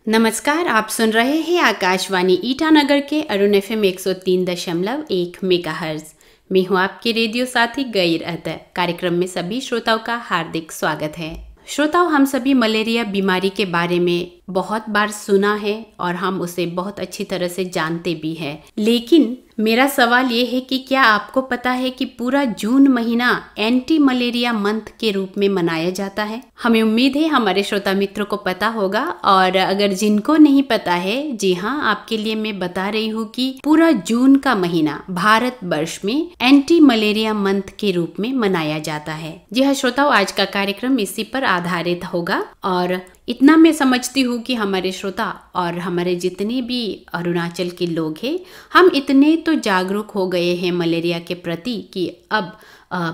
नमस्कार, आप सुन रहे हैं आकाशवाणी ईटानगर के अरुण FM 103.1 मेगाहर्ट्ज। मैं हूँ आपके रेडियो साथी गैर अतर। कार्यक्रम में सभी श्रोताओं का हार्दिक स्वागत है। श्रोताओं, हम सभी मलेरिया बीमारी के बारे में बहुत बार सुना है और हम उसे बहुत अच्छी तरह से जानते भी हैं। लेकिन मेरा सवाल ये है कि क्या आपको पता है कि पूरा जून महीना एंटी मलेरिया मंथ के रूप में मनाया जाता है? हमें उम्मीद है हमारे श्रोता मित्रों को पता होगा, और अगर जिनको नहीं पता है, जी हाँ, आपके लिए मैं बता रही हूँ कि पूरा जून का महीना भारत वर्ष में एंटी मलेरिया मंथ के रूप में मनाया जाता है। जी हाँ श्रोताओं, आज का कार्यक्रम इसी पर आधारित होगा। और इतना मैं समझती हूँ कि हमारे श्रोता और हमारे जितने भी अरुणाचल के लोग हैं, हम इतने तो जागरूक हो गए हैं मलेरिया के प्रति कि अब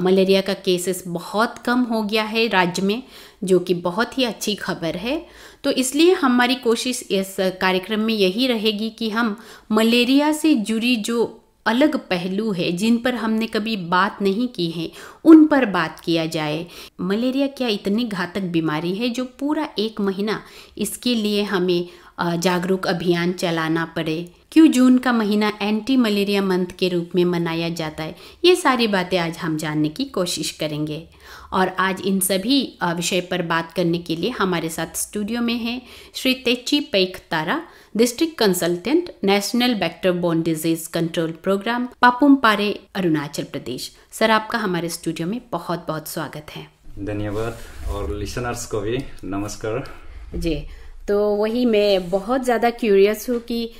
मलेरिया का केसेस बहुत कम हो गया है राज्य में, जो कि बहुत ही अच्छी खबर है। तो इसलिए हमारी कोशिश इस कार्यक्रम में यही रहेगी कि हम मलेरिया से जुड़ी जो अलग पहलू है, जिन पर हमने कभी बात नहीं की है, उन पर बात किया जाए। मलेरिया क्या इतनी घातक बीमारी है जो पूरा एक महीना इसके लिए हमें जागरूक अभियान चलाना पड़े? क्यों जून का महीना एंटी मलेरिया मंथ के रूप में मनाया जाता है? ये सारी बातें आज हम जानने की कोशिश करेंगे। और आज इन सभी विषय पर बात करने के लिए हमारे साथ स्टूडियो में है Shri Techi Paikh Tara, district consultant, national vector borne disease control programme, Papum Pare, Arunachal प्रदेश। सर, आपका हमारे स्टूडियो में बहुत बहुत स्वागत है। धन्यवाद, और लिसनर्स को भी नमस्कार जी। तो वही मैं बहुत ज़्यादा क्यूरियस हूँ कि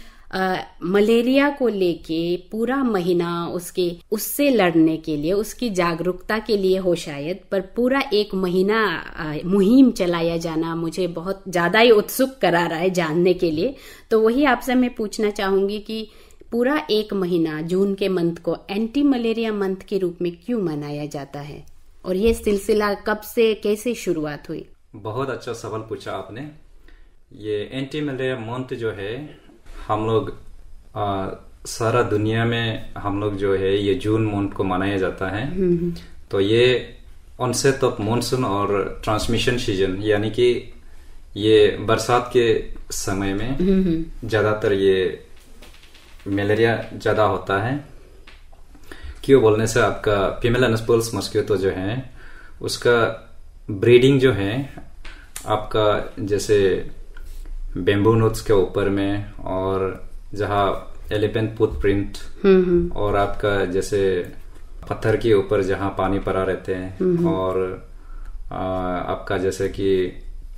मलेरिया को लेके पूरा महीना उससे लड़ने के लिए, उसकी जागरूकता के लिए हो शायद, पर पूरा एक महीना मुहिम चलाया जाना मुझे बहुत ज़्यादा ही उत्सुक करा रहा है जानने के लिए। तो वही आपसे मैं पूछना चाहूँगी कि पूरा एक महीना जून के मंथ को एंटी मलेरिया मंथ के रूप में क्यों मनाया जाता है, और ये सिलसिला कब से कैसे शुरुआत हुई? बहुत अच्छा सवाल पूछा आपने। ये एंटी मलेरिया मंथ जो है, हम लोग सारा दुनिया में हम लोग जो है ये जून मंथ को मनाया जाता है। तो ये ऑनसेट ऑफ मॉनसून और ट्रांसमिशन सीजन, यानी कि ये बरसात के समय में ज्यादातर ये मलेरिया ज्यादा होता है। क्यों बोलने से आपका फीमेल एनोफिलिस मस्किटो जो है उसका ब्रीडिंग जो है आपका जैसे बेम्बू नोट्स के ऊपर में, और जहाँ एलिफेंट फुटप्रिंट, और आपका जैसे पत्थर के ऊपर जहाँ पानी पड़ा रहते हैं, और आपका जैसे कि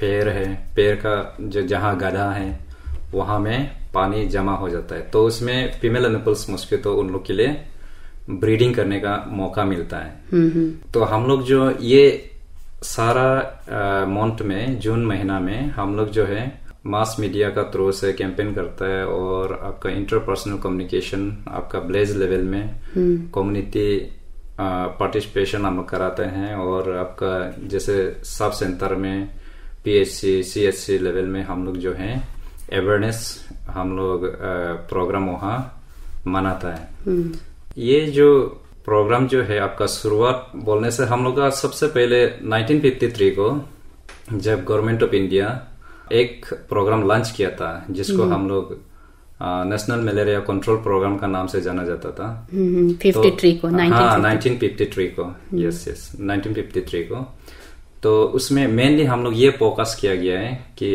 पेड़ का जो जहाँ गड्ढा है वहां में पानी जमा हो जाता है। तो उसमें फीमेल एनोफिलिस मस्किटो उन लोग के लिए ब्रीडिंग करने का मौका मिलता है। तो हम लोग जो ये सारा मंथ में, जून महीना में, हम लोग जो है मास मीडिया का थ्रू से कैंपेन करता है, और आपका इंटरपर्सनल कम्युनिकेशन, आपका विलेज लेवल में कम्युनिटी पार्टिसिपेशन हम लोग कराते हैं, और आपका जैसे सब सेंटर में PHC CHC लेवल में हम लोग जो है अवेयरनेस हम लोग प्रोग्राम वहाँ मनाता है। ये जो प्रोग्राम जो है आपका शुरुआत बोलने से हम लोग का सबसे पहले 1953 को जब गवर्नमेंट ऑफ इंडिया एक प्रोग्राम लॉन्च किया था, जिसको हम लोग नेशनल मलेरिया कंट्रोल प्रोग्राम का नाम से जाना जाता था। 1953 को यस 1953 को। तो उसमें मेनली हम लोग ये फोकस किया गया है कि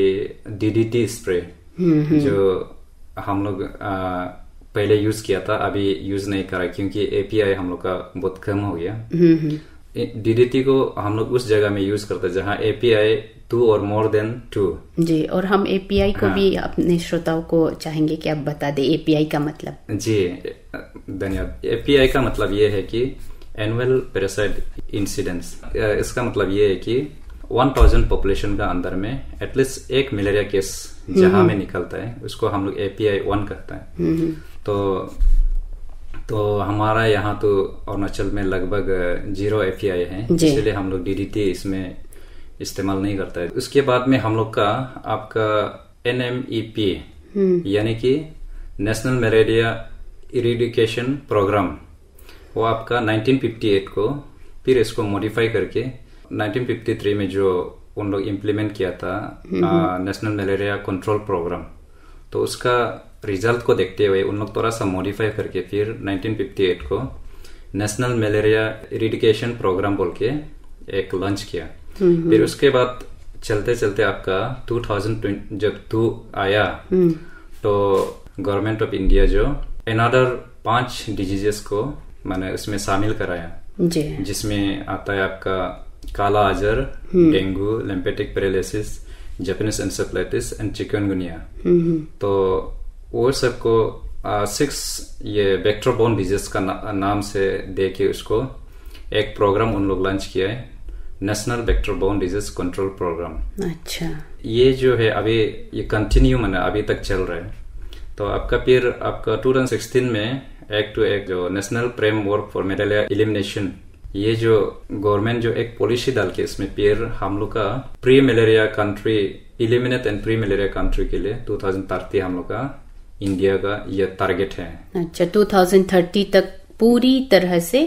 DDT स्प्रे जो हम लोग पहले यूज किया था, अभी यूज नहीं करा क्योंकि API हम लोग का बहुत कम हो गया। DDT को हम लोग उस जगह में यूज करते हैं जहाँ API 2 और मोर देन 2। जी, और हम API को भी अपने श्रोताओं को चाहेंगे कि आप बता दें API का मतलब। जी धन्यवाद। API का मतलब ये है कि एनुअल पैरासाइट इंसिडेंस। इसका मतलब ये है कि 1000 पॉपुलेशन का अंदर में एटलीस्ट एक मलेरिया केस जहाँ में निकलता है, उसको हम लोग API 1 करता है। तो हमारा यहाँ तो अरुणाचल में लगभग 0 API है, इसलिए हम लोग DDT इसमें इस्तेमाल नहीं करता है। उसके बाद में हम लोग का आपका NMEP यानी कि नेशनल मलेरिया इरेडिकेशन प्रोग्राम, वो आपका 1958 को फिर इसको मॉडिफाई करके 1953 में जो उन लोग इम्प्लीमेंट किया था नेशनल मलेरिया कंट्रोल प्रोग्राम। तो उसका रिजल्ट को देखते हुए उन लोग थोड़ा सा मॉडिफाई करके फिर 1958 को नेशनल मलेरिया इरिडिकेशन प्रोग्राम बोल के एक लॉन्च किया। फिर उसके बाद चलते चलते आपका 2020 जब 2 आया तो गवर्नमेंट ऑफ इंडिया जो अनदर 5 डिजीजेस को मैंने उसमें शामिल कराया, जिसमें आता है आपका काला अजर, dengue, lymphatic paralysis, Japanese encephalitis and chikungunya. तो वो सबको 6 ये वेक्टर बोर्न डिजीज का नाम से दे के उसको एक प्रोग्राम उन लोग लॉन्च किया है, national vector borne disease control programme. अच्छा, ये जो है अभी ये कंटिन्यू मैंने अभी तक चल रहा है। तो आपका फिर आपका 2016 में एक जो national framework for malaria elimination, ये जो गवर्नमेंट जो एक पॉलिसी डाल के इसमें फिर हम लोग का pre malaria country eliminate and pre malaria country के लिए 2030 हम लोग का इंडिया का ये टारगेट है। अच्छा, 2030 तक पूरी तरह से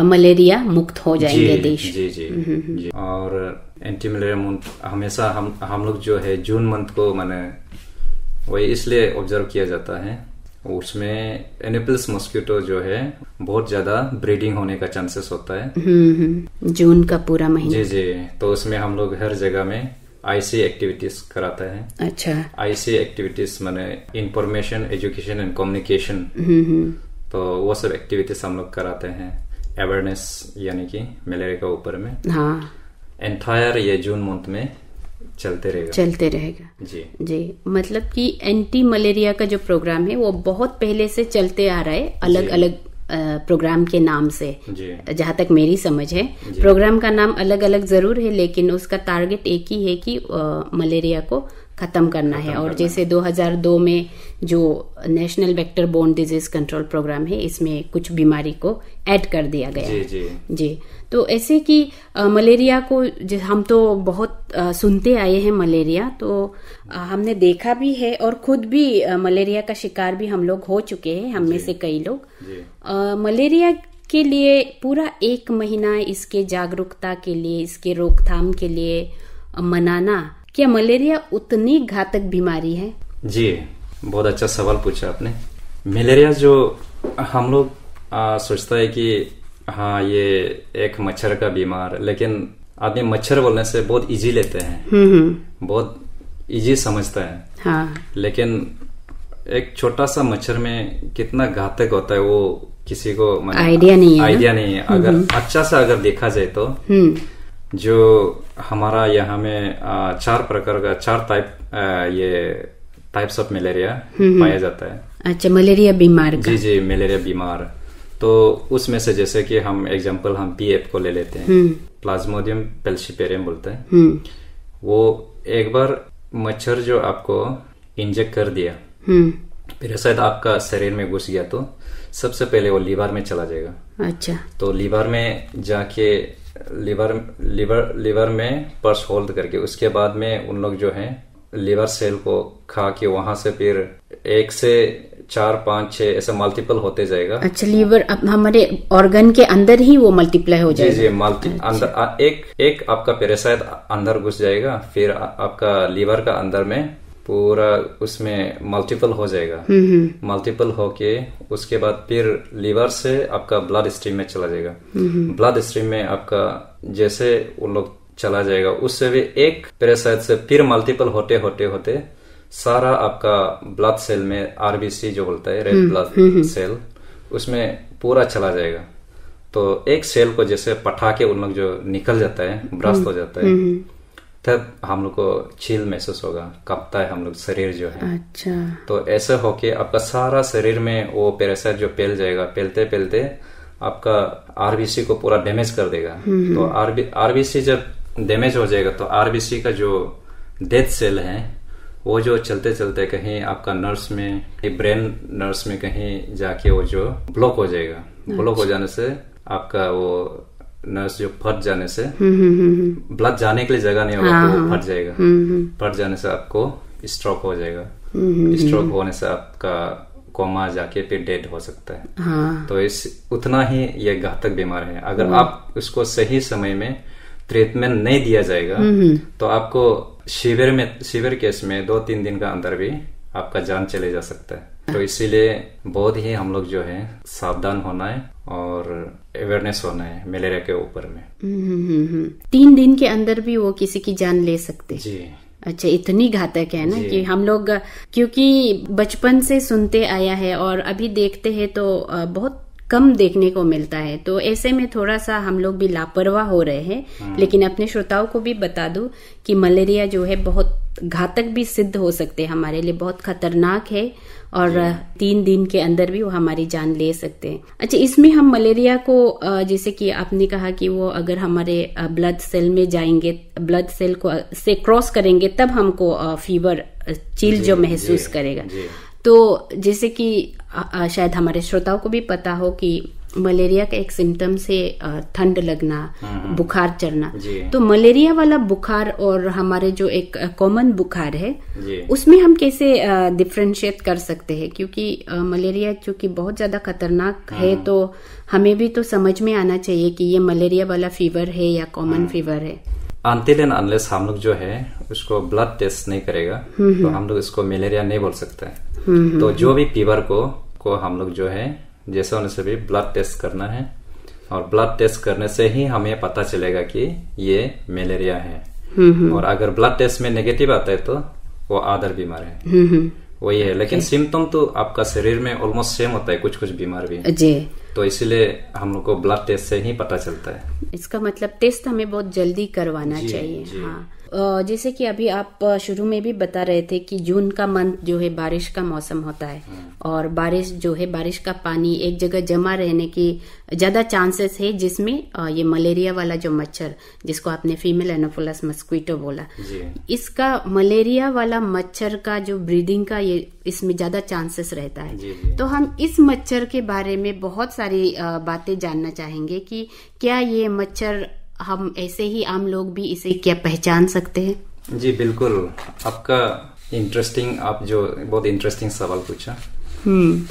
मलेरिया मुक्त हो जाएंगे देश। जी जी जी। और एंटी मलेरिया मंथ हमेशा हम लोग जो है जून मंथ को माने वही इसलिए ऑब्जर्व किया जाता है, उसमें एनोफिलिस मॉस्किटो जो है बहुत ज्यादा ब्रीडिंग होने का चांसेस होता है जून का पूरा महीना। जी जी। तो उसमें हम लोग हर जगह में आईसी एक्टिविटीज कराते हैं। अच्छा, आईसी एक्टिविटीज माने इंफॉर्मेशन, एजुकेशन एंड कम्युनिकेशन। तो वो सब एक्टिविटीज हम लोग कराते हैं, अवेयरनेस यानी कि मलेरिया के ऊपर में। हाँ, एंटायर ये जून मंथ में चलते रहेगा। जी जी। मतलब कि एंटी मलेरिया का जो प्रोग्राम है वो बहुत पहले से चलते आ रहा है, अलग अलग प्रोग्राम के नाम से, जहाँ तक मेरी समझ है। प्रोग्राम का नाम अलग अलग जरूर है, लेकिन उसका टारगेट एक ही है कि मलेरिया को खत्म करना है। और जैसे 2002 में जो national vector borne disease control programme है, इसमें कुछ बीमारी को ऐड कर दिया गया है। जी। तो ऐसे कि मलेरिया को हम तो बहुत सुनते आए हैं मलेरिया, तो हमने देखा भी है और खुद भी मलेरिया का शिकार भी हम लोग हो चुके हैं, हम में से कई लोग। मलेरिया के लिए पूरा 1 महीना इसके जागरूकता के लिए, इसके रोकथाम के लिए मनाना, क्या मलेरिया उतनी घातक बीमारी है? जी, बहुत अच्छा सवाल पूछा आपने। मलेरिया जो हम लोग सोचता है कि हाँ ये एक मच्छर का बीमार, लेकिन आदमी मच्छर बोलने से बहुत इजी लेते हैं, बहुत इजी समझता है। हाँ। लेकिन एक छोटा सा मच्छर में कितना घातक होता है वो किसी को आइडिया नहीं है। अगर अच्छा सा अगर देखा जाए तो जो हमारा यहाँ में 4 प्रकार का 4 टाइप्स ऑफ मलेरिया पाया जाता है। अच्छा, मलेरिया बीमार का। जी, मलेरिया बीमार। तो उसमें से जैसे कि हम एग्जांपल हम पीएफ को ले लेते हैं, प्लाज्मोडियम पेल्शिपेरियम बोलते हैं। वो एक बार मच्छर जो आपको इंजेक्ट कर दिया, फिर शायद आपका शरीर में घुस गया, तो सबसे पहले वो लीवर में चला जाएगा। अच्छा। तो लीवर में जाके लीवर में पर्स होल्ड करके उसके बाद में उन लोग जो है लीवर सेल को खा के वहां से फिर 1 से 4, 5, 6 ऐसा मल्टीपल होते जाएगा। अच्छा, लीवर हमारे ऑर्गन के अंदर ही वो मल्टीप्लाई हो जाएगा। जी जी। अंदर एक आपका पैरासाइट अंदर घुस जाएगा, फिर आपका लीवर का अंदर में पूरा उसमें मल्टीपल हो जाएगा। मल्टीपल होके उसके बाद फिर लीवर से आपका ब्लड स्ट्रीम में चला जाएगा। ब्लड स्ट्रीम में आपका जैसे उन लोग चला जाएगा, उससे भी एक पैरासाइट से फिर मल्टीपल होते सारा आपका ब्लड सेल में आरबीसी जो बोलता है, रेड ब्लड सेल, उसमें पूरा चला जाएगा। तो एक सेल को जैसे पटा के उन लोग जो निकल जाता है, ब्रस्ट हो जाता है, तब हम लोग को चील महसूस होगा, कांपता है हम लोग शरीर जो है। अच्छा। तो ऐसे होके आपका सारा शरीर में वो पैरासाइट जो फैल जाएगा, फैलते आपका आरबीसी को पूरा डैमेज कर देगा। तो आरबीसी जब डैमेज हो जाएगा तो आरबीसी का जो डेथ सेल है वो जो चलते कहीं आपका नर्व्स में, ब्रेन नर्व्स में कहीं जाके वो जो ब्लॉक हो जाएगा। ब्लॉक हो जाने से आपका वो नर्व्स जो फट जाने से ब्लड जाने के लिए जगह नहीं होगा, तो वो फट जाएगा। फट जाने से आपको स्ट्रोक हो जाएगा। स्ट्रोक होने से आपका कोमा जाके फिर डेड हो सकता है। हाँ। तो उतना ही ये घातक बीमार है। अगर आप उसको सही समय में ट्रीटमेंट नहीं दिया जाएगा तो आपको सीवियर केस में 2-3 दिन का अंदर भी आपका जान चले जा सकता है। तो इसीलिए बहुत ही हम लोग जो है सावधान होना है और अवेयरनेस होना है मलेरिया के ऊपर में। 3 दिन के अंदर भी वो किसी की जान ले सकते हैं। जी। अच्छा, इतनी घातक है ना कि हम लोग क्योंकि बचपन से सुनते आया है और अभी देखते हैं तो बहुत कम देखने को मिलता है, तो ऐसे में थोड़ा सा हम लोग भी लापरवाह हो रहे हैं। लेकिन अपने श्रोताओं को भी बता दूं कि मलेरिया जो है बहुत घातक भी सिद्ध हो सकते हैं, हमारे लिए बहुत खतरनाक है और 3 दिन के अंदर भी वो हमारी जान ले सकते हैं। अच्छा, इसमें हम मलेरिया को जैसे कि आपने कहा कि वो अगर हमारे ब्लड सेल में जाएंगे, ब्लड सेल को से क्रॉस करेंगे तब हमको फीवर चिल जो महसूस करेगा। तो जैसे कि शायद हमारे श्रोताओं को भी पता हो कि मलेरिया का एक सिम्टम्स है ठंड लगना, बुखार चढ़ना। तो मलेरिया वाला बुखार और हमारे जो एक कॉमन बुखार है उसमें हम कैसे डिफरेंशिएट कर सकते हैं? क्योंकि मलेरिया चूंकि बहुत ज्यादा खतरनाक है तो हमें भी तो समझ में आना चाहिए कि ये मलेरिया वाला फीवर है या कॉमन फीवर है। अनटिल एंड अनलेस हम लोग जो है उसको ब्लड टेस्ट नहीं करेगा तो हम लोग इसको मलेरिया नहीं बोल सकते हैं। तो जो भी फीवर को हम लोग जो है जैसे होने से भी ब्लड टेस्ट करना है और ब्लड टेस्ट करने से ही हमें पता चलेगा कि ये मलेरिया है। और अगर ब्लड टेस्ट में नेगेटिव आता है तो वो अदर बीमार है, वही है। लेकिन सिम्टम तो आपका शरीर में ऑलमोस्ट सेम होता है, कुछ कुछ बीमार भी जी। तो इसीलिए हम लोग को ब्लड टेस्ट से ही पता चलता है। इसका मतलब टेस्ट हमें बहुत जल्दी करवाना चाहिए। हाँ, जैसे कि अभी आप शुरू में भी बता रहे थे कि जून का मंथ जो है बारिश का मौसम होता है और बारिश जो है, बारिश का पानी एक जगह जमा रहने की ज्यादा चांसेस है, जिसमें ये मलेरिया वाला जो मच्छर जिसको आपने फीमेल एनोफिलस मस्क्वीटो बोला, इसका मलेरिया वाला मच्छर का जो ब्रीडिंग का ये इसमें ज्यादा चांसेस रहता है। तो हम इस मच्छर के बारे में बहुत सारी बातें जानना चाहेंगे कि क्या ये मच्छर हम ऐसे ही आम लोग भी इसे क्या पहचान सकते हैं? जी बिल्कुल, आपका आप जो बहुत इंटरेस्टिंग सवाल पूछा।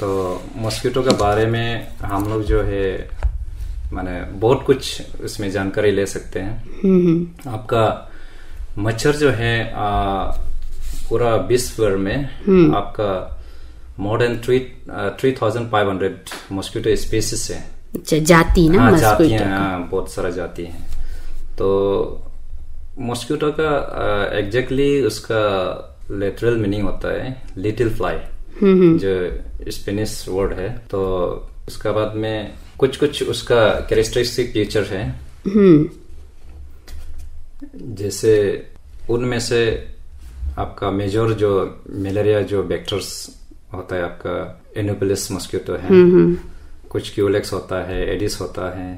तो मॉस्किटो के बारे में हम लोग जो है माने बहुत कुछ उसमें जानकारी ले सकते हैं। आपका मच्छर जो है पूरा विश्व में आपका मोर देन 3,500 मॉस्किटो स्पीसीज है। जाति ना, जातियां बहुत सारा जाति है। तो मॉस्किटो का एग्जैक्टली उसका लिटरल मीनिंग होता है लिटिल फ्लाई, जो स्पेनिश वर्ड है। तो उसका बाद में कुछ उसका कैरेक्टरिस्टिक फीचर है, जैसे उनमें से आपका मेजर जो मलेरिया जो वेक्टर्स होता है आपका एनोफिलस मॉस्किटो है, कुछ क्यूलेक्स होता है, एडिस होता है,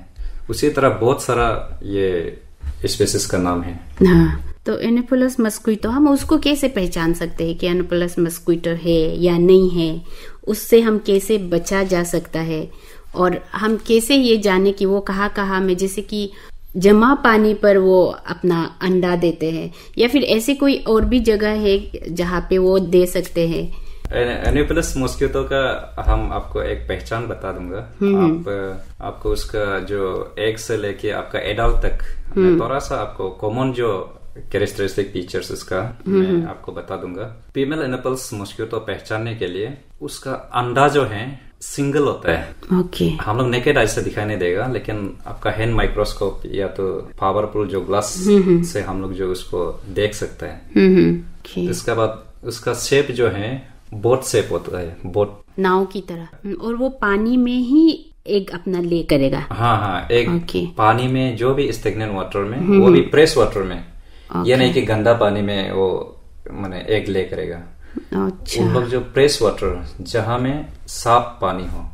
उसी तरह बहुत सारा ये स्पीसीज का नाम है। हाँ, तो एनोफिलस मस्क्वीटो हम उसको कैसे पहचान सकते हैं कि एनोफिलस मस्क्वीटो है या नहीं है? उससे हम कैसे बचा जा सकता है और हम कैसे ये जाने कि वो कहाँ में, जैसे कि जमा पानी पर वो अपना अंडा देते हैं या फिर ऐसी कोई और भी जगह है जहाँ पे वो दे सकते हैं? एनोफिलस मॉस्किटो का हम आपको एक पहचान बता दूंगा। आपको उसका जो एग से लेके आपका एडल्ट तक मैं थोड़ा सा आपको कॉमन जो कैरेक्टरिस्टिक फीचर्स उसका मैं आपको बता दूंगा। फीमेल एनोफिलस मॉस्किटो पहचानने के लिए उसका अंडा जो है सिंगल होता है। हम लोग नेकेड आई से दिखाई नहीं देगा, लेकिन आपका हैंड माइक्रोस्कोप या तो पावरफुल जो ग्लास से हम लोग जो उसको देख सकते हैं। इसके बाद उसका शेप जो है बोट शेप होता है, बोट नाव की तरह, और वो पानी में ही एग अपना ले करेगा। हाँ, एग पानी में, जो भी स्टेगनेंट वाटर में, वो भी फ्रेश वाटर में, ये नहीं कि गंदा पानी में वो माने एग ले करेगा। अच्छा। उन लोग जो फ्रेश वाटर जहाँ में साफ पानी हो,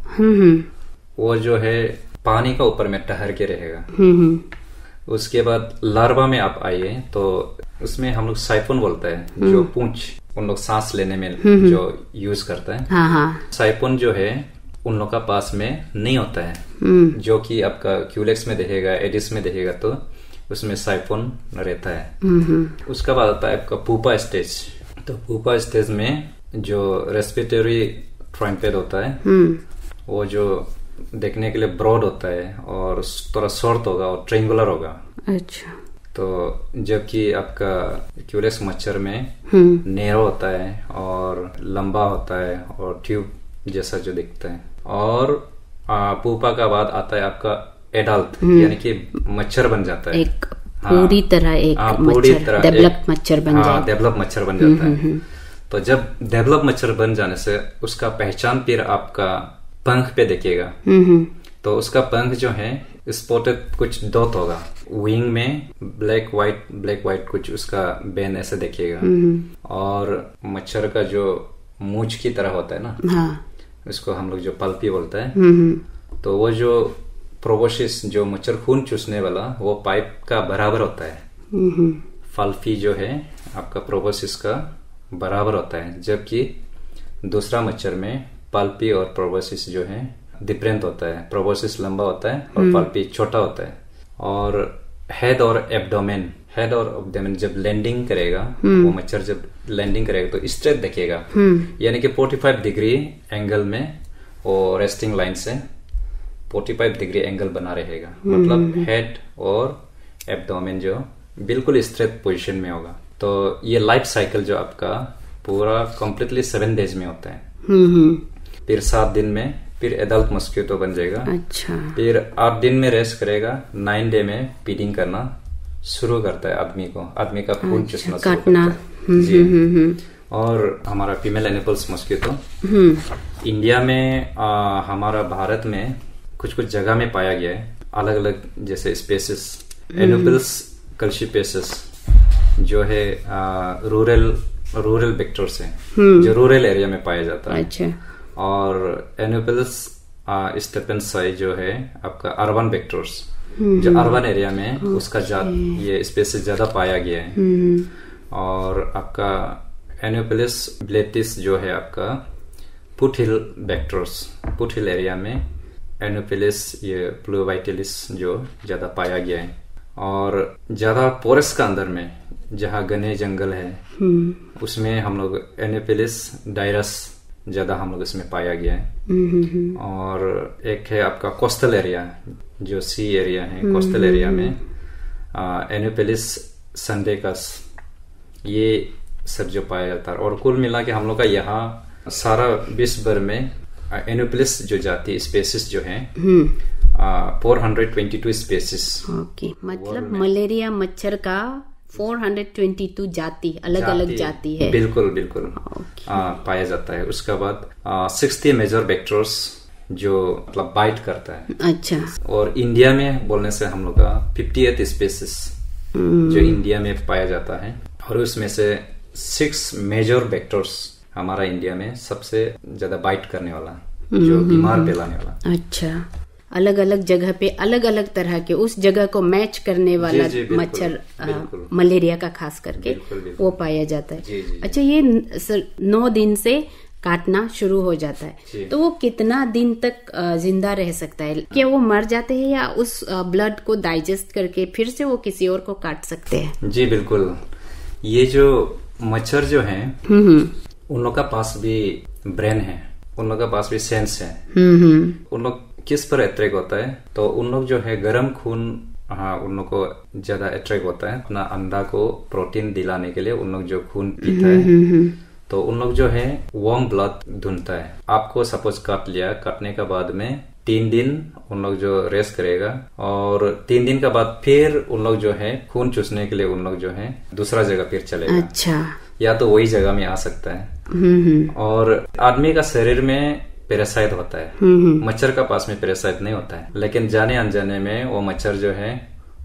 वो जो है पानी का ऊपर में ठहर के रहेगा। उसके बाद लार्वा में आप आइए तो उसमें हम लोग साइफोन बोलते हैं, जो पूंछ उन लोग सांस लेने में जो यूज करता है। साइफोन जो है उन लोग का पास में नहीं होता है, जो कि आपका क्यूलेक्स में देखेगा, एडिस में देखेगा तो उसमें साइफोन रहता है। उसका बाद आता है आपका पूपा स्टेज। तो पूपा स्टेज में जो रेस्पिरेटरी ट्रम्पेट होता है, वो जो देखने के लिए ब्रॉड होता है और थोड़ा शॉर्ट होगा और ट्रायंगुलर होगा। अच्छा। तो जबकि आपका क्यूलेक्स मच्छर में नैरो होता है और लंबा होता है और ट्यूब जैसा जो दिखता है। और पुपा का बाद आता है आपका एडल्ट, यानी कि मच्छर बन जाता है, एक पूरी तरह एक मच्छर, डेवलप मच्छर बन जाता है। डेवलप मच्छर बन जाता है। तो जब डेवलप मच्छर बन जाने से उसका पहचान फिर आपका पंख पे दिखेगा। तो उसका पंख जो है स्पॉटेड कुछ डॉट होगा, विंग में ब्लैक व्हाइट कुछ उसका बैंड ऐसे दिखेगा। और मच्छर का जो मूंछ की तरह होता है ना, हाँ। उसको हम लोग जो पल्पी बोलते हैं, तो वो जो प्रोबोसिस जो मच्छर खून चूसने वाला वो पाइप का बराबर होता है। पल्पी जो है आपका प्रोबोसिस का बराबर होता है, जबकि दूसरा मच्छर में पल्पी और प्रोबोसिस जो है डिफरेंट होता है। प्रोबोसिस लंबा होता है और पल्पी छोटा होता है। और हेड और एब्डोमेन जब लैंडिंग करेगा, वो मच्छर जब लैंडिंग करेगा तो स्ट्रेट दिखेगा, यानी कि 45 डिग्री एंगल में और रेस्टिंग लाइन से 45 डिग्री एंगल बना रहेगा। मतलब हेड और एब्डोमेन जो बिल्कुल स्ट्रेट पोजीशन में होगा। तो ये लाइफ साइकिल जो आपका पूरा कंप्लीटली 7 डेज में होता है। फिर 7 दिन में फिर एडल्ट मस्क्यूटो बन जाएगा। अच्छा। फिर 8 दिन में रेस्ट करेगा, 9 डे में फीडिंग करना शुरू करता है। आदमी का खून चूसना शुरू करता है। जी। और हमारा फीमेल एनिमल्स मस्क्यूटो इंडिया में हमारा भारत में कुछ जगह में पाया गया है, अलग अलग जैसे स्पेसिस। एनोफिल्स कल्सीपेसिस जो है रूरल वेक्टर्स है, जो रूरल एरिया में पाया जाता है। अच्छा। और एनोफिल्स स्टेपेंसाई जो है आपका अर्बन वेक्टर्स, जो अर्बन एरिया में उसका ये स्पेसिस ज्यादा पाया गया है। और आपका एनोफिलिस ब्लेटिस जो है आपका फुटहिल वेक्टर्स, फुटहिल एरिया में एनोफिलिस ये प्लूवाइटिलिस जो ज्यादा पाया गया है। और ज्यादा फॉरेस्ट का अंदर में जहाँ घने जंगल है उसमें हम लोग एनोफिलिस डायरस ज्यादा हम लोग इसमें पाया गया है। और एक है आपका कोस्टल एरिया, जो सी एरिया है, कोस्टल एरिया में एनोफिलिस संडेकस ये सब जो पाया जाता है। और कुल मिला के हम लोग का यहाँ सारा विश्व भर में एनोफिलिस जो जाति स्पेसिस जो है 422 स्पेसिस। ओके, मतलब मलेरिया मच्छर का 422 जाति अलग जाति है। बिल्कुल पाया जाता है। उसके बाद 60 मेजर वेक्टर्स जो मतलब बाइट करता है। अच्छा। और इंडिया में बोलने से हम लोग का 58 स्पेसिस जो इंडिया में पाया जाता है। और उसमें से 6 मेजर वेक्टर्स हमारा इंडिया में सबसे ज्यादा बाइट करने वाला, जो बीमार फैलाने वाला। अच्छा। अलग अलग जगह पे अलग अलग तरह के उस जगह को मैच करने वाला मच्छर मलेरिया का खास करके वो पाया जाता है। अच्छा, ये 9 दिन से काटना शुरू हो जाता है, तो वो कितना दिन तक जिंदा रह सकता है? क्या वो मर जाते हैं या उस ब्लड को डाइजेस्ट करके फिर से वो किसी और को काट सकते हैं? जी बिल्कुल। ये जो मच्छर जो है उन लोग का पास भी ब्रेन है, उन लोग का पास भी सेंस है। उन लोग किस पर अट्रैक्ट होता है, तो उन लोग जो है गर्म खून, उन लोग को ज्यादा अट्रैक्ट होता है अपना अंडा को प्रोटीन दिलाने के लिए। उन लोग जो खून पीता है तो उन लोग जो है वार्म ब्लड ढूंढता है। आपको सपोज काट लिया, काटने के बाद में 3 दिन उन लोग जो रेस्ट करेगा और 3 दिन के बाद फिर उन लोग जो है खून चूसने के लिए उन लोग जो है दूसरा जगह फिर चलेगा। अच्छा। या तो वही जगह में आ सकता है। और आदमी का शरीर में पैरासाइट होता है, मच्छर का पास में पैरासाइट नहीं होता है, लेकिन जाने अनजाने में वो मच्छर जो है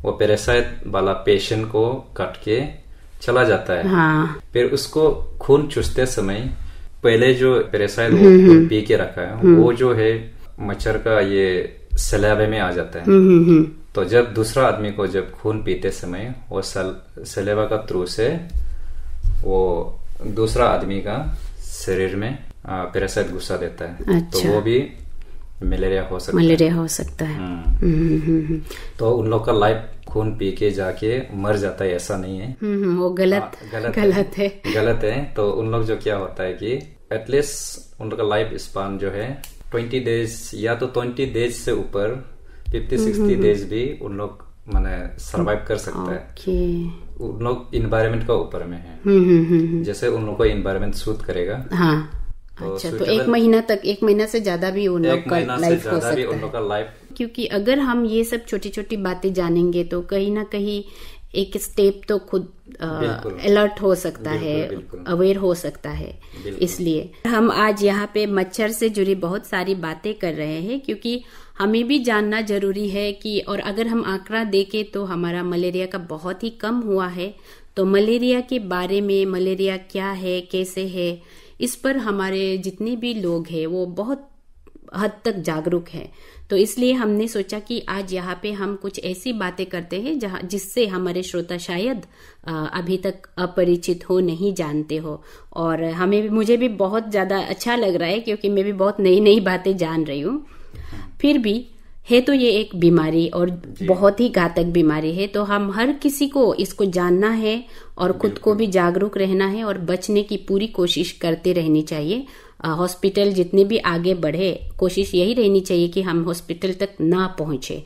वो पैरासाइट वाला पेशेंट को काट के चला जाता है। हाँ। फिर उसको खून चूसते समय पहले जो पैरासाइट वो खून पी के रखा है वो जो है मच्छर का ये सलावे में आ जाता है। तो जब दूसरा आदमी को जब खून पीते समय वो सलेवा का थ्रू से वो दूसरा आदमी का शरीर में पैरासाइट घुसा देता है। अच्छा। तो वो भी मलेरिया हो सकता है। तो उन लोग का लाइफ खून पी के जाके मर जाता है ऐसा नहीं है। वो गलत है। तो उन लोग जो क्या होता है कि एटलीस्ट उन लोग का लाइफ स्पान जो है 20 डेज या तो 20 डेज से ऊपर 50-60 डेज भी उन लोग माने सरवाइव कर सकता है। उन लोग इन्वायरमेंट का ऊपर में है। जैसे उन लोग को इन्वायरमेंट सूट करेगा। हाँ। अच्छा, तो 1 महीना से ज्यादा भी उन लोग का लाइफ हो सकता है। क्योंकि अगर हम ये सब छोटी छोटी बातें जानेंगे तो कहीं ना कहीं एक स्टेप तो खुद अलर्ट हो सकता है, अवेयर हो सकता है। इसलिए हम आज यहाँ पे मच्छर से जुड़ी बहुत सारी बातें कर रहे हैं, क्योंकि हमें भी जानना जरूरी है कि, और अगर हम आंकड़ा देखें तो हमारा मलेरिया का बहुत ही कम हुआ है। तो मलेरिया के बारे में, मलेरिया क्या है, कैसे है, इस पर हमारे जितने भी लोग हैं वो बहुत हद तक जागरूक हैं। तो इसलिए हमने सोचा कि आज यहाँ पे हम कुछ ऐसी बातें करते हैं जिससे हमारे श्रोता शायद अभी तक अपरिचित हो, नहीं जानते हो। और मुझे भी बहुत ज्यादा अच्छा लग रहा है, क्योंकि मैं भी बहुत नई नई बातें जान रही हूँ। फिर भी है तो ये एक बीमारी और बहुत ही घातक बीमारी है, तो हम हर किसी को इसको जानना है और खुद को भी जागरूक रहना है और बचने की पूरी कोशिश करते रहनी चाहिए। हॉस्पिटल जितने भी आगे बढ़े, कोशिश यही रहनी चाहिए कि हम हॉस्पिटल तक ना पहुंचे।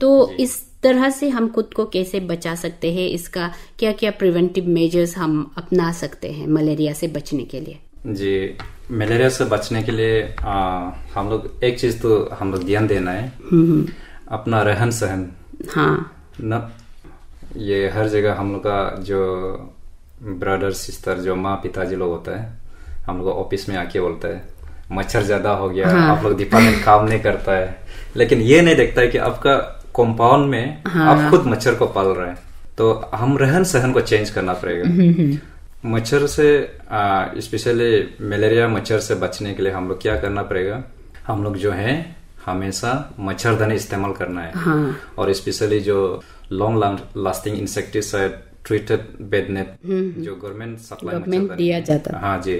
तो इस तरह से हम खुद को कैसे बचा सकते हैं, इसका क्या क्या प्रिवेंटिव मेजर्स हम अपना सकते हैं मलेरिया से बचने के लिए? जी, मलेरिया से बचने के लिए हम लोग एक चीज तो हम लोग ध्यान देना है, अपना रहन सहन। हाँ, न ये हर जगह हम लोग का जो ब्रदर सिस्टर, जो माँ पिताजी लोग होता है, हम लोग ऑफिस में आके बोलता है मच्छर ज्यादा हो गया। हाँ। आप लोग डिपार्टमेंट काम नहीं करता है, लेकिन ये नहीं देखता है कि आपका कंपाउंड में आप खुद मच्छर को पाल रहे हैं। तो हम रहन सहन को चेंज करना पड़ेगा। मच्छर से स्पेशली मलेरिया मच्छर से बचने के लिए हम लोग क्या करना पड़ेगा, हम लोग जो है हमेशा मच्छरदानी इस्तेमाल करना है। हाँ। और स्पेशली जो long lasting insecticide treated bed net जो गवर्नमेंट सप्लाई दिया जाता, हाँ जी,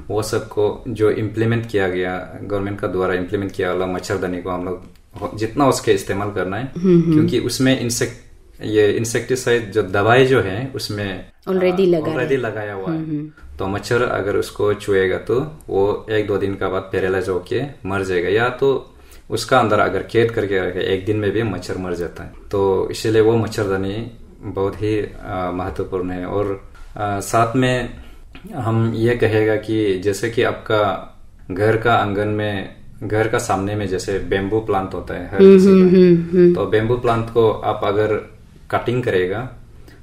वो सबको जो इम्प्लीमेंट किया गया, गवर्नमेंट का द्वारा इम्प्लीमेंट किया वाला मच्छरदानी को हम लोग जितना उसके इस्तेमाल करना है, क्योंकि उसमें इंसेक्टिसाइड जो दवाई जो है उसमें ऑलरेडी लगाया हुआ है। तो मच्छर अगर उसको छुएगा तो वो 1-2 दिन का बाद पैरालाइज होके मर जाएगा, या तो उसका अंदर अगर कैद करके रखे 1 दिन में भी मच्छर मर जाता है। तो इसीलिए वो मच्छरदानी बहुत ही महत्वपूर्ण है। और साथ में हम ये कहेगा कि जैसे कि आपका घर का आंगन में, घर का सामने में जैसे बेम्बू प्लांट होता है हर किसी का, तो बेम्बू प्लांट को आप अगर कटिंग करेगा,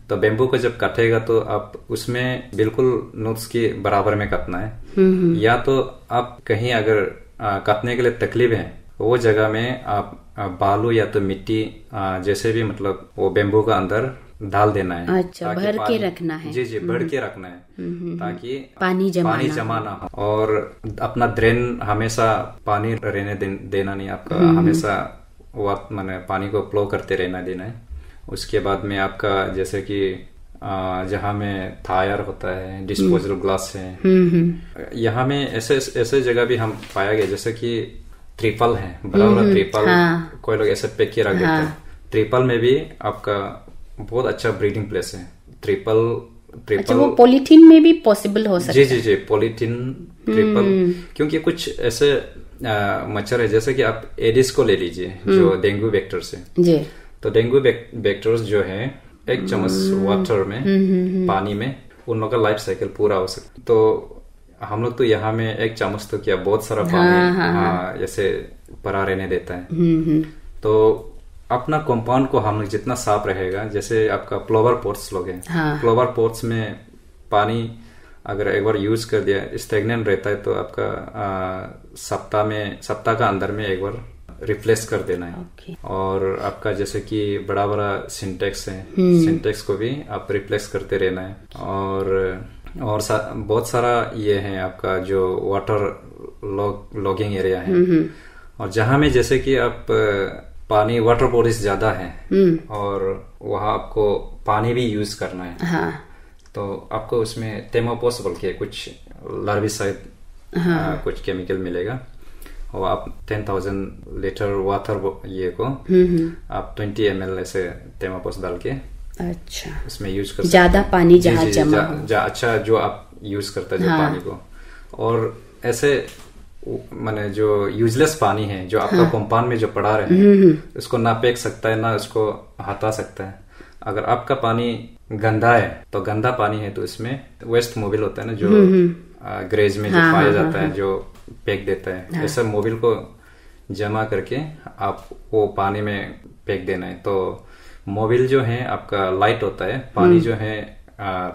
तो बेम्बू को जब काटेगा तो आप उसमें बिल्कुल नोट्स के बराबर में काटना है। या तो आप कहीं अगर काटने के लिए तकलीफ है, वो जगह में आप बालू या तो मिट्टी जैसे भी मतलब वो बेम्बू का अंदर डाल देना है। अच्छा, भर के रखना है। जी, भर के रखना है, ताकि पानी जमा ना हो। और अपना ड्रेन हमेशा पानी रहने देना नहीं, आपका हमेशा माने पानी को फ्लो करते रहना देना है। उसके बाद में आपका जैसे कि जहाँ में थायर होता है, डिस्पोजल ग्लास है, यहाँ में ऐसे जगह भी हम पाया गया, जैसे कि ट्रिपल है, बड़ा बड़ा ट्रिपल। हाँ। कोई लोग ऐसे पैक के रख देते हैं। ट्रिपल में भी आपका बहुत अच्छा ब्रीडिंग प्लेस है। ट्रिपल अच्छा, वो पॉलीथीन में भी पॉसिबल हो सकता है? जी, पॉलीथीन ट्रिपल, क्योंकि कुछ ऐसे मच्छर है, जैसे कि आप एडिस को ले लीजिए, जो डेंगू वेक्टर से जी। तो डेंगू वेक्टर्स जो है 1 चम्मच वाटर में, पानी में, उन लोग का लाइफ साइकिल पूरा हो सकता। तो हम लोग तो यहाँ में 1 चम्मच तो क्या बहुत सारा पानी ऐसे परा रहने देता है। तो अपना कंपाउंड को हम लोग जितना साफ रहेगा, जैसे आपका फ्लावर पॉट्स लोग हैं, फ्लावर पॉट्स में पानी अगर एक बार यूज कर दिया, स्टेगनेंट रहता है, तो आपका सप्ताह का अंदर में एक बार रिप्लेस कर देना है। और आपका जैसे कि बड़ा बड़ा सिंटेक्स है, सिंटेक्स को भी आप रिप्लेस करते रहना है। और बहुत सारा ये है आपका जो वाटर लॉगिंग एरिया है, और जहां में जैसे कि आप पानी वाटर बॉडीज ज्यादा है और वहां आपको पानी भी यूज करना है। हाँ। तो आपको उसमें टेमोपोस बोल के कुछ लार्विसाइड कुछ केमिकल मिलेगा, और आप 10,000 लीटर वाटर ये को आप 20 ml ऐसे टेमोपोस डाल के अच्छा उसमें यूज कर ज्यादा पानी जहाँ जमा अच्छा जो आप यूज करते हैं जो पानी को। और ऐसे माने जो यूजलेस पानी है जो आपका कंपाउंड में जो पड़ा रहे उसको ना फेंक सकता है ना उसको हटा सकता है। अगर आपका पानी गंदा है तो गंदा पानी है तो इसमें वेस्ट मोबिल होता है ना जो ग्रेज में जो पाया जाता है जो फेंक देता है, ऐसा मोबिल को जमा करके आप वो पानी में फेंक देना है। तो मोबिल जो है आपका लाइट होता है, पानी जो है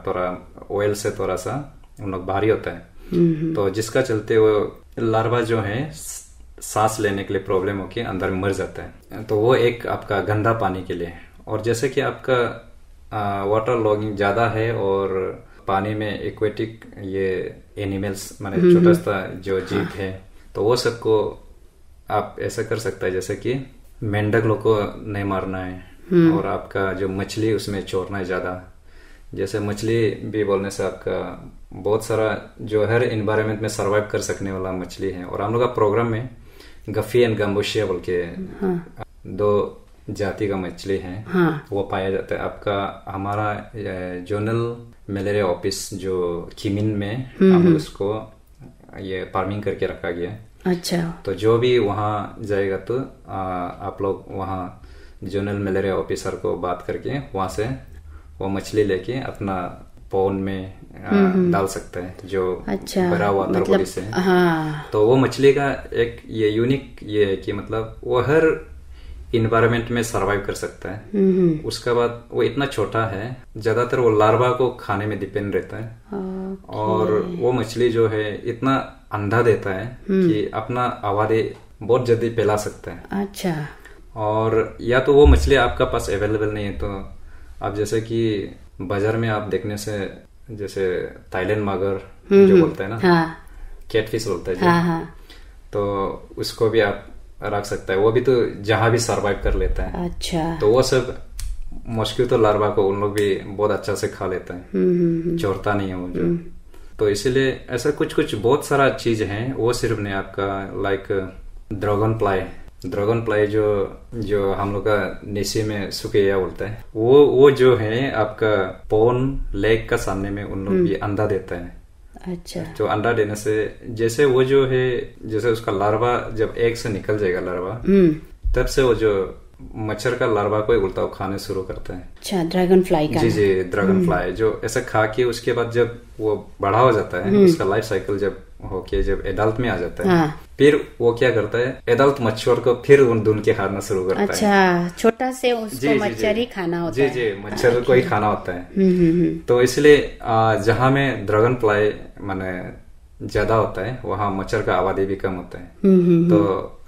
थोड़ा ऑयल से थोड़ा सा उन लोग भारी होता है, तो जिसका चलते वो लार्वा जो है सांस लेने के लिए प्रॉब्लम होके अंदर में मर जाता है। तो वो एक आपका गंदा पानी के लिए। और जैसे कि आपका वाटर लॉगिंग ज्यादा है और पानी में एक्वेटिक ये एनिमल्स माने छोटा सा जो जीव है तो वो सबको आप ऐसा कर सकता है जैसे कि मेंढक लोग को नहीं मारना है और आपका जो मछली उसमें छोड़ना है ज्यादा। जैसे मछली भी बोलने से आपका बहुत सारा जो हर एनवायरनमेंट में सरवाइव कर सकने वाला मछली है। और हम लोग का प्रोग्राम में गफी एंड गम्बुशिया बोल के दो जाति का मछली है वो पाया जाता है। आपका हमारा जोनल मलेरिया ऑफिस जो किमिन में हम उसको ये फार्मिंग करके रखा गया है। अच्छा, तो जो भी वहाँ जाएगा तो आप लोग वहाँ जोनल मलेरिया ऑफिसर को बात करके वहाँ से वो मछली लेके अपना पौन में डाल सकते हैं जो भरा हुआ वाटर बॉडी से। तो वो मछली का एक ये यूनिक ये है कि मतलब वो हर इन्वायरमेंट में सरवाइव कर सकता है। उसके बाद वो इतना छोटा है, ज्यादातर वो लार्वा को खाने में डिपेंड रहता है। और वो मछली जो है इतना अंडा देता है कि अपना आबादी बहुत जल्दी फैला सकता है। अच्छा, और या तो वो मछली आपका पास अवेलेबल नहीं है तो आप जैसे कि बाजार में आप देखने से जैसे थाईलैंड मगर जो बोलते हैं ना, कैटफिश बोलते हैं तो उसको भी आप रख सकता है, वो भी तो जहां भी सरवाइव कर लेता है। अच्छा, तो वो सब मॉस्किटो लार्वा को उन लोग भी बहुत अच्छा से खा लेता है, चोरता नहीं है वो जो। तो इसीलिए ऐसा कुछ कुछ बहुत सारा चीज है, वो सिर्फ नहीं आपका लाइक ड्रैगन फ्लाई जो हम लोग का नेसी में सुकेया बोलता है, वो जो है आपका पोन लेग का सामने में उन लोग भी अंडा देता है। अच्छा, जो अंडा देने से जैसे वो जो है जैसे उसका लार्वा जब एग से निकल जाएगा लार्वा तब से वो जो मच्छर का लार्वा को उल्टा खाने शुरू करता है। अच्छा, ड्रैगन फ्लाई का। जी ड्रैगन फ्लाई जो ऐसा खा के उसके बाद जब वो बड़ा हो जाता है उसका लाइफ साइकिल जब होके जब एडल्ट में आ जाता है फिर वो क्या करता है एडल्ट मच्छर को फिर ढूंढ के खाना शुरू करता है। अच्छा, छोटा से उसको मच्छर ही खाना होता है। जी मच्छर को ही खाना होता है। तो इसलिए जहाँ में ड्रैगन फ्लाई माने ज्यादा होता है वहाँ मच्छर का आबादी भी कम होता है। तो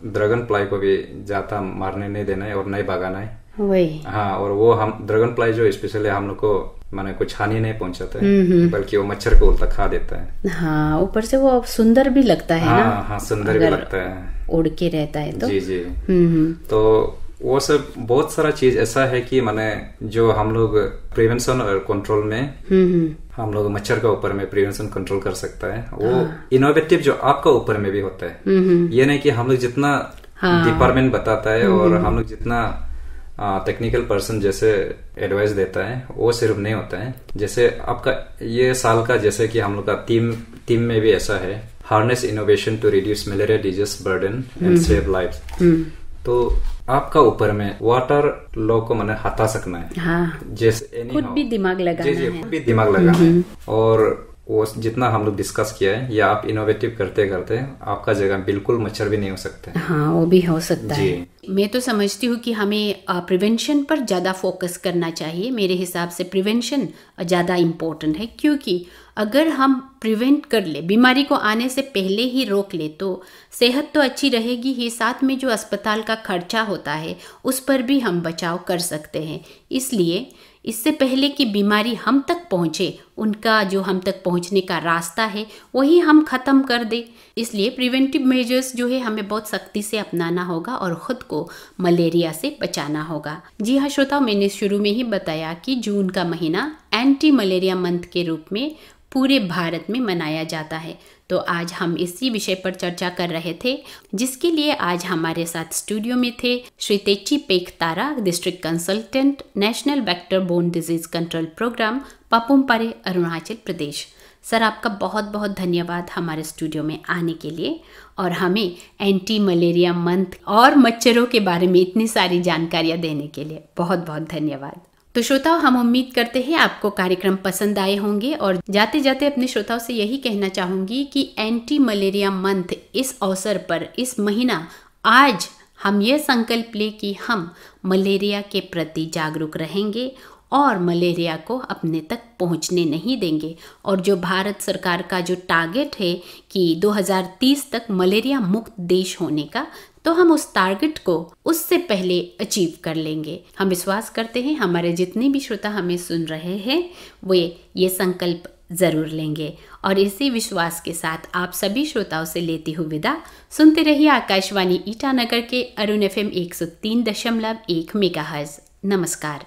ड्रैगन फ्लाई को भी ज्यादा मारने नहीं देना है और नहीं भगाना है। वही और वो हम ड्रैगन फ्लाई जो स्पेशली हम लोग को माने कुछ हानि नहीं पहुंचाता है बल्कि वो मच्छर को उल्टा खा देता है। हाँ, ऊपर से वो सुंदर भी लगता है ना। हाँ सुंदर भी लगता है, उड़ के रहता है तो। जी तो वो सब बहुत सारा चीज ऐसा है कि माने जो हम लोग प्रिवेंशन और कंट्रोल में हम लोग मच्छर का ऊपर में प्रिवेंशन कंट्रोल कर सकता है। वो इनोवेटिव जो आपका ऊपर में भी होता है। ये नहीं कि हम लोग जितना डिपार्टमेंट बताता है और हम लोग जितना टेक्निकल पर्सन जैसे एडवाइस देता है वो सिर्फ नहीं होता है। जैसे आपका ये साल का जैसे कि हम लोग का टीम में भी ऐसा है, harness innovation to reduce malaria disease burden and save lives. तो आपका ऊपर में वाटर लॉ को मैंने हटा सकना है। जैसे खुद भी दिमाग लगाना है। खुद भी दिमाग लगाना है। और वो जितना हम लोग डिस्कस किया है या आप इनोवेटिव करते करते आपका जगह बिल्कुल मच्छर भी नहीं हो सकते। हाँ, वो भी हो सकता है। मैं तो समझती हूँ कि हमें प्रिवेंशन पर ज़्यादा फोकस करना चाहिए। मेरे हिसाब से प्रिवेंशन ज़्यादा इम्पोर्टेंट है, क्योंकि अगर हम प्रिवेंट कर ले, बीमारी को आने से पहले ही रोक ले, तो सेहत तो अच्छी रहेगी ही, साथ में जो अस्पताल का खर्चा होता है उस पर भी हम बचाव कर सकते हैं। इसलिए इससे पहले कि बीमारी हम तक पहुँचे, उनका जो हम तक पहुँचने का रास्ता है वही हम ख़त्म कर दें। इसलिए प्रिवेंटिव मेजर्स जो है हमें बहुत सख्ती से अपनाना होगा और ख़ुद को मलेरिया से बचाना होगा। जी हाँ श्रोताओ, मैंने शुरू में ही बताया कि जून का महीना एंटी मलेरिया मंथ के रूप में पूरे भारत में मनाया जाता है। तो आज हम इसी विषय पर चर्चा कर रहे थे, जिसके लिए आज हमारे साथ स्टूडियो में थे Shri Techi Pekh Tara, district consultant, national vector borne disease control programme, Papum Pare, Arunachal प्रदेश। सर, आपका बहुत बहुत धन्यवाद हमारे स्टूडियो में आने के लिए और हमें एंटी मलेरिया मंथ और मच्छरों के बारे में इतनी सारी जानकारियाँ देने के लिए बहुत बहुत धन्यवाद। तो श्रोताओं, हम उम्मीद करते हैं आपको कार्यक्रम पसंद आए होंगे और जाते जाते अपने श्रोताओं से यही कहना चाहूँगी कि एंटी मलेरिया मंथ इस अवसर पर, इस महीना, आज हम ये संकल्प लें कि हम मलेरिया के प्रति जागरूक रहेंगे और मलेरिया को अपने तक पहुंचने नहीं देंगे। और जो भारत सरकार का जो टारगेट है कि 2030 तक मलेरिया मुक्त देश होने का, तो हम उस टारगेट को उससे पहले अचीव कर लेंगे। हम विश्वास करते हैं हमारे जितने भी श्रोता हमें सुन रहे हैं वे ये संकल्प ज़रूर लेंगे। और इसी विश्वास के साथ आप सभी श्रोताओं से लेती हूँ विदा। सुनते रहिए आकाशवाणी ईटानगर के अरुण FM 103.1 मेगाहर्ट्ज़। नमस्कार।